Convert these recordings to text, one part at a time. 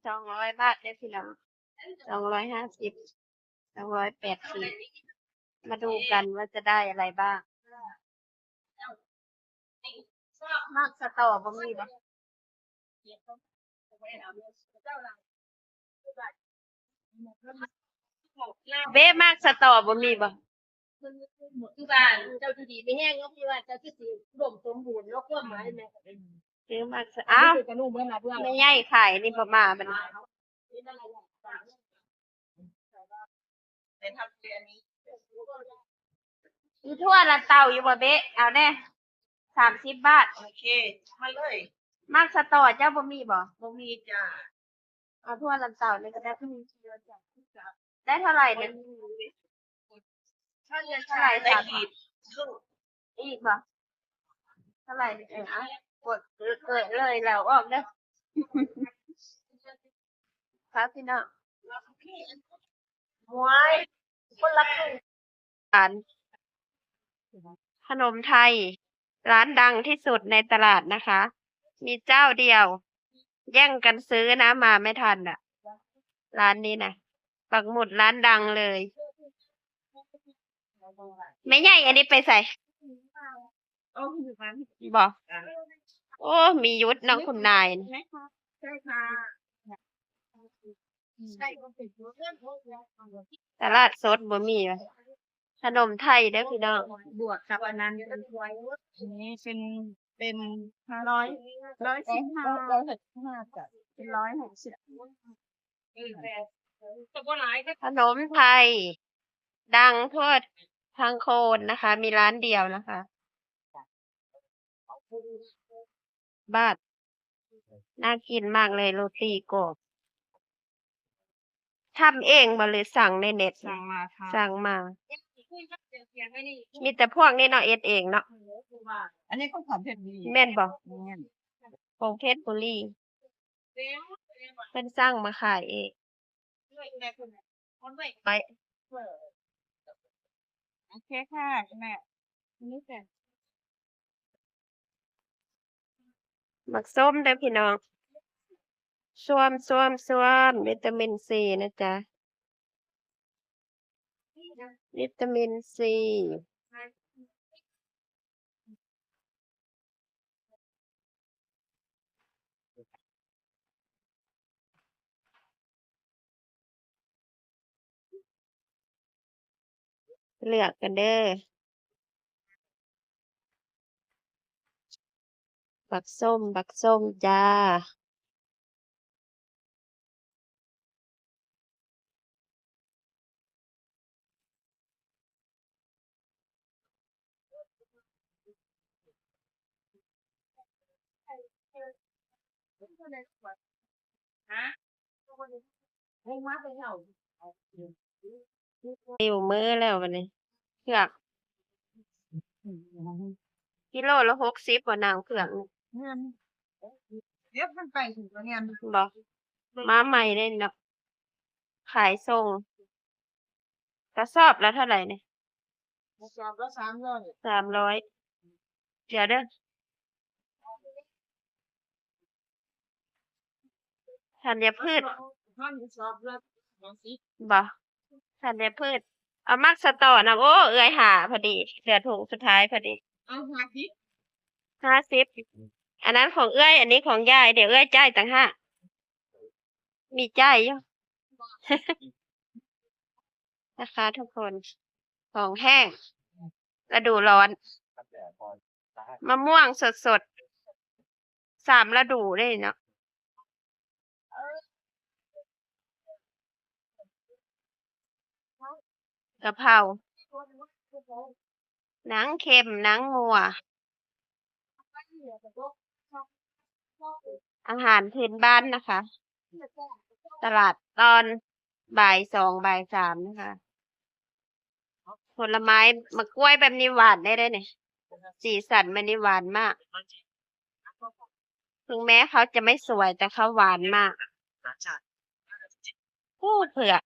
200 บาทได้พี่น้อง250280มาดูกันว่าจะได้อะไรบ้างมากสตอบ่มีบ่เบ้มากสตอบ่มีบ่คือบ้านเจ้าที่ดีไม่แห้งก็คือว่าเจ้าที่ดีรวมสมบูรณ์แล้วก็หมายแม่ซื้อมากอ้าว กระนุ่มเมื่อมาเพื่อ ไม่ใหญ่ขายนี่ประมาณมัน เป็นทำเรียนนี้ อยู่ทั่วละเตาอยู่บ่เบ๊ะเอาแน่30 บาทโอเคมาเลย มากสตอเจ้าบ่มีบ่ บ่มีจ้า เอาทั่วละเตานี่ก็ได้ได้เท่าไหร่เนี่ย ถ้าเรียน เท่าไหร่ ได้ สาม ขีดครึ่ง อีกบ่เท่าไหร่เนี่ยอ่ะกดเกิดเลยแล้วออกเด้อ ครับพี่น้อง มวยคนละครึ่ง ร้านขนมไทย ร้านดังที่สุดในตลาดนะคะ มีเจ้าเดียว แย่งกันซื้อนะมาไม่ทันอ่ะ ร้านนี้นะปักหมุดร้านดังเลย ไม่ใหญ่อันนี้ไปใส่ โอ้คือมัน บอกโอ้มียุทธน้องคุณนายนะ ใช่ค่ะใช่ก็เป็นเรื่อง ตลาดสดบ่มีวะขนมไทยเด้อพี่น้อง บวกกับอันนั้นเป็นไว้นี่เป็น115จ้ะเป็น160แต่ก็หลายก็ ขนมไทย ดังทั่วทางโคนนะคะ มีร้านเดียวนะคะ บาทน่ากินมากเลยโรตีกรอบทำเองบ่หรือสั่งในเน็ต สั่งมาค่ะ สั่งมา มีแต่พวกนี้เนาะเอ็ดเองเนาะ อันนี้ก็ความเผ็ดดี แม่นบ่ แม่น ของเพชรบุรีเพิ่นสั่งมาขายเองไป โอเคค่ะแม่นี่แต่ มักส้มเด้อพี่น้องส้วมวิตามินซีนะจ๊ะวิตามินซีเลือกกันเด้อบักส้มจ้าติวมือแล้วบัดนี้เผือกกิโลละ60บ่นางเผือกนี่ เงินเดี๋ยวมันไปถึงแล้วเนี่ย บ่มาใหม่เด้เนาะขายส่งกระสอบละเท่าไหร่เนี่ย สอบละ300 300เดี๋ยวเด้อธัญพืช มันสอบละ20บ่ธัญพืช เอามักสตอนะโอ้เอื้อยหาพอดีเหลือถุงสุดท้ายพอดี เอา50 50อันนั้นของเอื้อย อันนี้ของยาย เดี๋ยวเอื้อยจ่ายต่างหากมีจ่ายอยู่ นะคะทุกคน ของแห้งฤดูร้อน มะม่วงสดๆ3ฤดูเลยเนาะกะเพราหนังเค็มหนังงัว อาหารพื้นบ้านนะคะ ตลาดตอนบ่าย2บ่าย3นะคะ ผลไม้มะกล้วยแบบนี้หวานได้เนี่ยสีสันมันนี่หวานมาก ถึงแม้เขาจะไม่สวยแต่เขาหวานมากพูดเผือก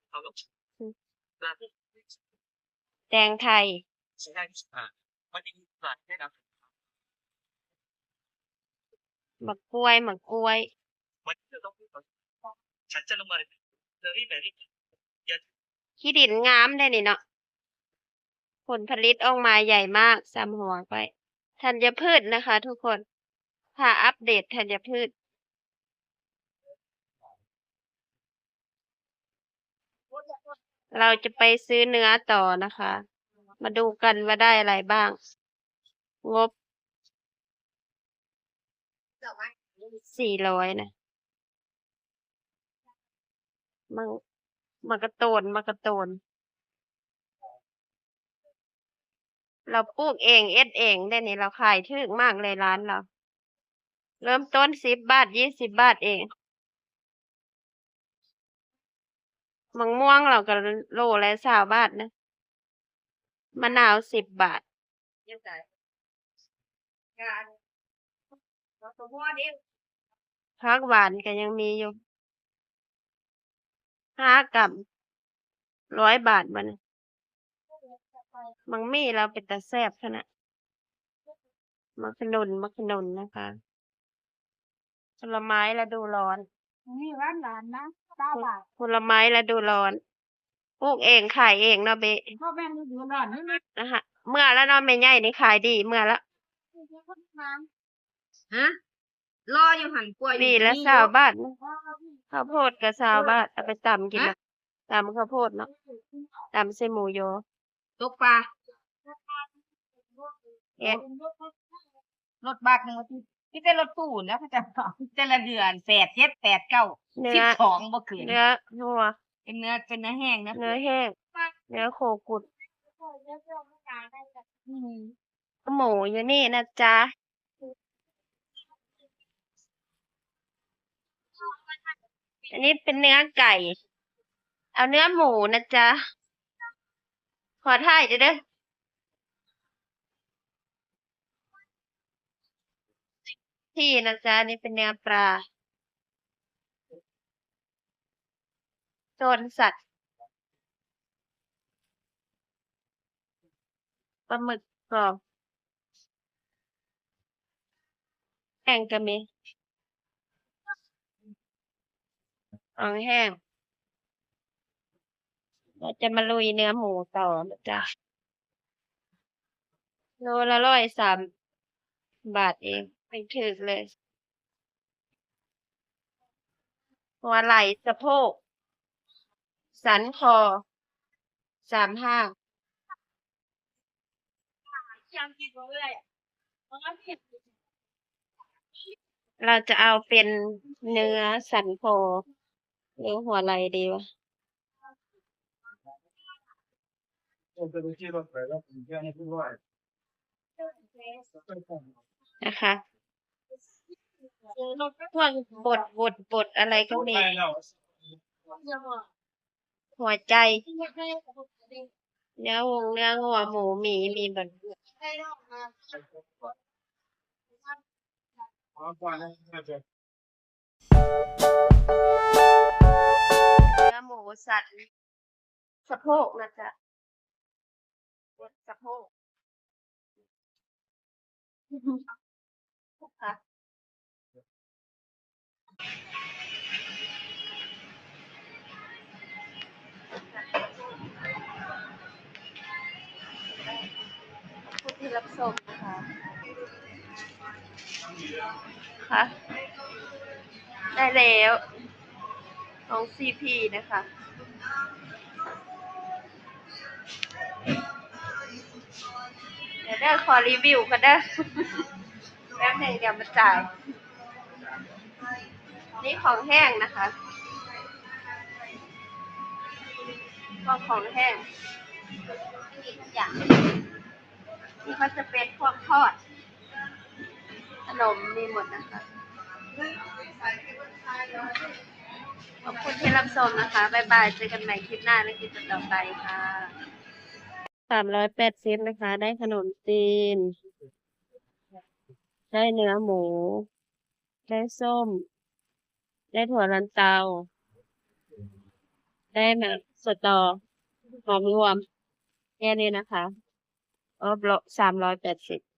แตงไทยมะกล้วย ฉันจะลงมาเลยแมรี่ ขี้ดินงามได้นี่เนาะผลผลิตออกมาใหญ่มากซ้ำหัวไปธัญพืชนะคะ ทุกคนพาอัปเดตธัญพืช เราจะไปซื้อเนื้อต่อนะคะ มาดูกันว่าได้อะไรบ้าง งบ400นะมังมากระโตนมากระโตน เราปลูกเองเอ็ดเองได้นี่เราขายถูกมากเลยร้านเรา เริ่มต้น10 บาท20 บาทเอง มังม่วงเราก็โลละ20 บาทนะ มะนาว10 บาท ผักหวานก็ยังมีอยู่5 กรัม100 บาทบัดนี้มังมี่เราเป็นตาแซ่บขนาดมะขนุนนะคะผลไม้ฤดูร้อน นี่ร้านหลานนะ9 บาท ผลไม้ฤดูร้อนปลูกเองขายเองเนาะเบะ พ่อแม่นี่ดูร้านนี่นะ นะคะเมื่อแล้วเนาะแม่ใหญ่นี่ขายดีเมื่อแล้ว ฮะรออยู่หันกล้วย นี่ละ20 บาทนะข้าวโพดก็20 บาทเอาไปตำกินนะตำข้าวโพดเนาะตำใส่หมูยอ ตกปลา แกะ รถบัสหนึ่งพี่แต่รถตู้แล้วเขาจะแต่ละเดือน8 7 8 9 เนื้อ 12บ่คืน เนื้อนัว เป็นเนื้อแห้งนะ เนื้อแห้งเนื้อโคกุด อืม หมูอยู่นี่นะจ๊ะอันนี้เป็นเนื้อไก่ เอาเนื้อหมูนะจ๊ะขอถ่ายเด้อที่นะจ๊ะนี่เป็นเนื้อปลาโซนสัตว์ปลาหมึกกรอบแห้งก็มีอ่องแห้งเราจะมาลุยเนื้อหมูต่อนะจ๊ะโลละ103 บาทเองไม่ถึกเลย หัวไหล่สะโพกสันคอ35เราจะเอาเป็นเนื้อสันคอหรือหัวไหล่ดีวะนะคะพวกบดอะไรก็มี หัวใจ เนื้อวงเนื้องัวหมูหมีมีหมดเนื้อหมูสัตว์สะโพกนะจ๊ะสะโพกค่ะ ผู้ที่รับชมนะคะค่ะได้แล้วของ CP นะคะ เดี๋ยวเด้อขอรีวิวกันเด้อ แป๊บหนึงเดี๋ยวมาจ่าย นี่ของแห้งนะคะของแห้งมีทุกอย่างนี่ก็จะเป็นพวกทอด ขนมมีหมดนะคะ ขอบคุณที่รับชมนะคะ บ๊ายบาย เจอกันใหม่คลิปหน้าและคลิปต่อไปค่ะ380นะคะ ได้ขนมจีน ได้เนื้อหมู ได้ส้ม ได้ถั่วลันเตา ได้แบบสตอหอมรวมแค่นี้นะคะ380